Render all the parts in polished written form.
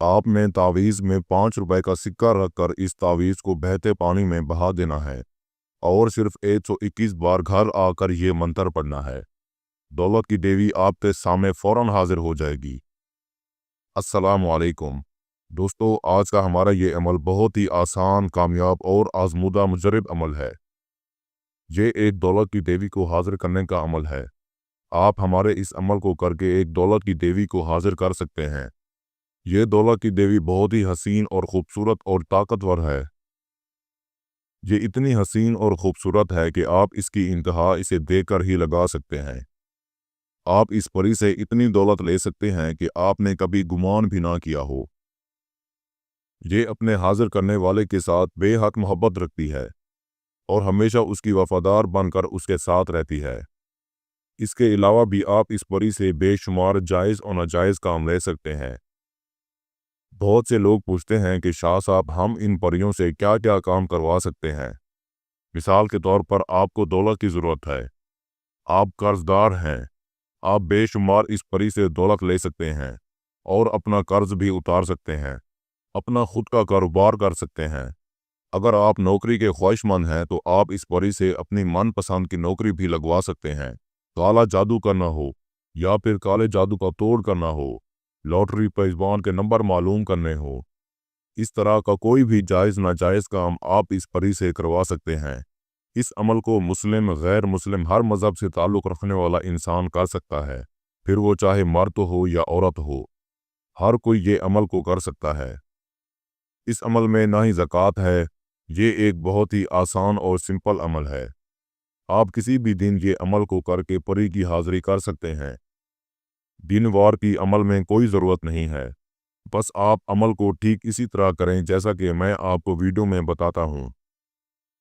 आपने तावीज़ में 5 रुपए का सिक्का रखकर इस तावीज़ को बहते पानी में बहा देना है और सिर्फ 121 बार घर आकर ये मंत्र पढ़ना है। दौलत की देवी आपके सामने फौरन हाजिर हो जाएगी। अस्सलामु अलैकुम दोस्तों, आज का हमारा ये अमल बहुत ही आसान, कामयाब और आजमूदा मुजरब अमल है। ये एक दौलत की देवी को हाजिर करने का अमल है। आप हमारे इस अमल को करके एक दौलत की देवी को हाजिर कर सकते हैं। ये दौलत की देवी बहुत ही हसीन और ख़ूबसूरत और ताकतवर है। ये इतनी हसीन और ख़ूबसूरत है कि आप इसकी इंतहा इसे देखकर ही लगा सकते हैं। आप इस परी से इतनी दौलत ले सकते हैं कि आपने कभी गुमान भी ना किया हो। ये अपने हाजिर करने वाले के साथ बेहद मोहब्बत रखती है और हमेशा उसकी वफादार बनकर उसके साथ रहती है। इसके अलावा भी आप इस परी से बेशुमार जायज़ और नाजायज़ काम ले सकते हैं। बहुत से लोग पूछते हैं कि शाह साहब, हम इन परियों से क्या क्या काम करवा सकते हैं। मिसाल के तौर पर आपको दौलत की ज़रूरत है, आप कर्जदार हैं, आप बेशुमार इस परी से दौलत ले सकते हैं और अपना कर्ज भी उतार सकते हैं, अपना खुद का कारोबार कर सकते हैं। अगर आप नौकरी के ख्वाहिशमंद हैं तो आप इस परी से अपनी मनपसंद की नौकरी भी लगवा सकते हैं। काला जादू करना हो या फिर काले जादू का तोड़ करना हो, लॉटरी पेशबान के नंबर मालूम करने हो, इस तरह का कोई भी जायज़ नाजायज़ काम आप इस परी से करवा सकते हैं। इस अमल को मुस्लिम, गैर मुस्लिम, हर मज़हब से ताल्लुक़ रखने वाला इंसान कर सकता है, फिर वो चाहे मर्द हो या औरत हो। हर कोई ये अमल को कर सकता है। इस अमल में ना ही ज़कात है। ये एक बहुत ही आसान और सिंपल अमल है। आप किसी भी दिन ये अमल को करके परी की हाज़िरी कर सकते हैं। दिन वार की अमल में कोई ज़रूरत नहीं है। बस आप अमल को ठीक इसी तरह करें जैसा कि मैं आपको वीडियो में बताता हूँ।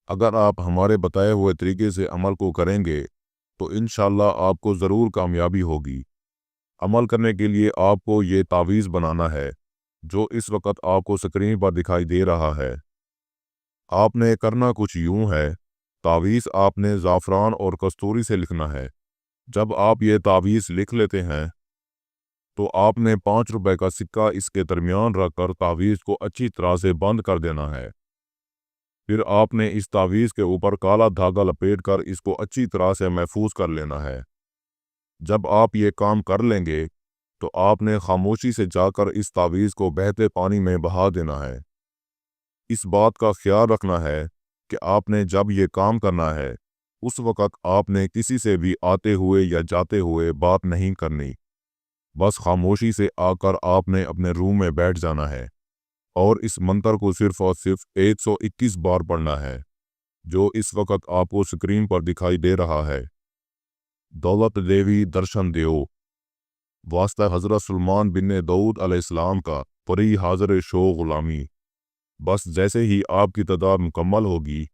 अगर आप हमारे बताए हुए तरीके से अमल को करेंगे तो इंशाअल्लाह आपको ज़रूर कामयाबी होगी। अमल करने के लिए आपको ये तावीज़ बनाना है जो इस वक्त आपको स्क्रीन पर दिखाई दे रहा है। आपने करना कुछ यूँ है, तावीज़ आपने ज़ाफ़रान और कस्तूरी से लिखना है। जब आप ये तावीज़ लिख लेते हैं तो आपने 5 रुपए का सिक्का इसके दरमियान रखकर तावीज़ को अच्छी तरह से बंद कर देना है। फिर आपने इस तावीज़ के ऊपर काला धागा लपेटकर इसको अच्छी तरह से महफूज कर लेना है। जब आप ये काम कर लेंगे तो आपने खामोशी से जाकर इस तावीज़ को बहते पानी में बहा देना है। इस बात का ख्याल रखना है कि आपने जब ये काम करना है उस वक़्त आपने किसी से भी आते हुए या जाते हुए बात नहीं करनी। बस खामोशी से आकर आपने अपने रूम में बैठ जाना है और इस मंत्र को सिर्फ़ और सिर्फ 121 बार पढ़ना है जो इस वक़्त आपको स्क्रीन पर दिखाई दे रहा है। दौलत देवी दर्शन देओ, वास्ता हज़रत सुलेमान बिन दाऊद अलैहिस्सलाम का, परी हाज़िर शो ग़ुलामी। बस जैसे ही आपकी तादाद मुकम्मल होगी,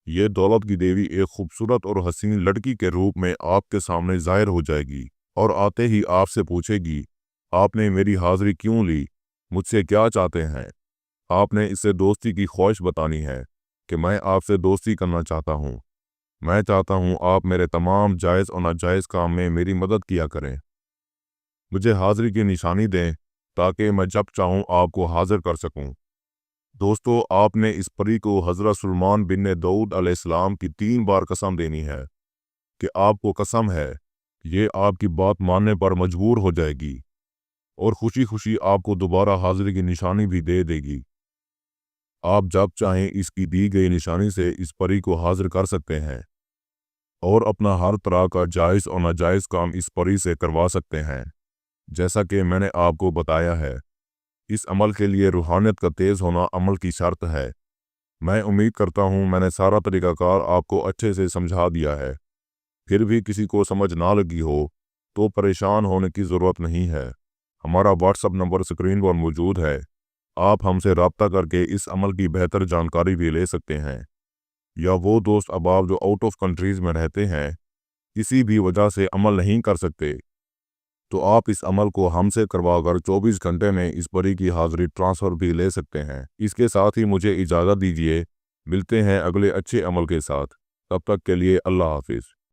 ये दौलत की देवी एक खूबसूरत और हसीन लड़की के रूप में आपके सामने ज़ाहिर हो जाएगी और आते ही आपसे पूछेगी, आपने मेरी हाज़िरी क्यों ली, मुझसे क्या चाहते हैं। आपने इससे दोस्ती की ख्वाहिश बतानी है कि मैं आपसे दोस्ती करना चाहता हूँ। मैं चाहता हूँ आप मेरे तमाम जायज़ और नाजायज़ काम में मेरी मदद किया करें। मुझे हाज़िरी की निशानी दें ताकि मैं जब चाहूँ आपको हाज़िर कर सकूँ। दोस्तों, आपने इस परी को हज़रत सुलेमान बिन दाऊद अलैहिस्सलाम की 3 बार कसम देनी है कि आपको कसम है ये आपकी बात मानने पर मजबूर हो जाएगी और खुशी खुशी आपको दोबारा हाज़िरी की निशानी भी दे देगी। आप जब चाहें इसकी दी गई निशानी से इस परी को हाज़िर कर सकते हैं और अपना हर तरह का जायज़ और नाजायज़ काम इस परी से करवा सकते हैं जैसा कि मैंने आपको बताया है। इस अमल के लिए रूहानियत का तेज़ होना अमल की शर्त है। मैं उम्मीद करता हूँ मैंने सारा तरीक़ाकार आपको अच्छे से समझा दिया है। फिर भी किसी को समझ ना लगी हो तो परेशान होने की ज़रूरत नहीं है। हमारा व्हाट्सअप नंबर स्क्रीन पर मौजूद है। आप हमसे रब्ता करके इस अमल की बेहतर जानकारी भी ले सकते हैं। या वो दोस्त अहबाब जो आउट ऑफ कंट्रीज़ में रहते हैं, किसी भी वजह से अमल नहीं कर सकते, तो आप इस अमल को हमसे करवाकर 24 घंटे में इस परी की हाज़िरी ट्रांसफ़र भी ले सकते हैं। इसके साथ ही मुझे इजाज़त दीजिए। मिलते हैं अगले अच्छे अमल के साथ। तब तक के लिए अल्लाह हाफ़िज़।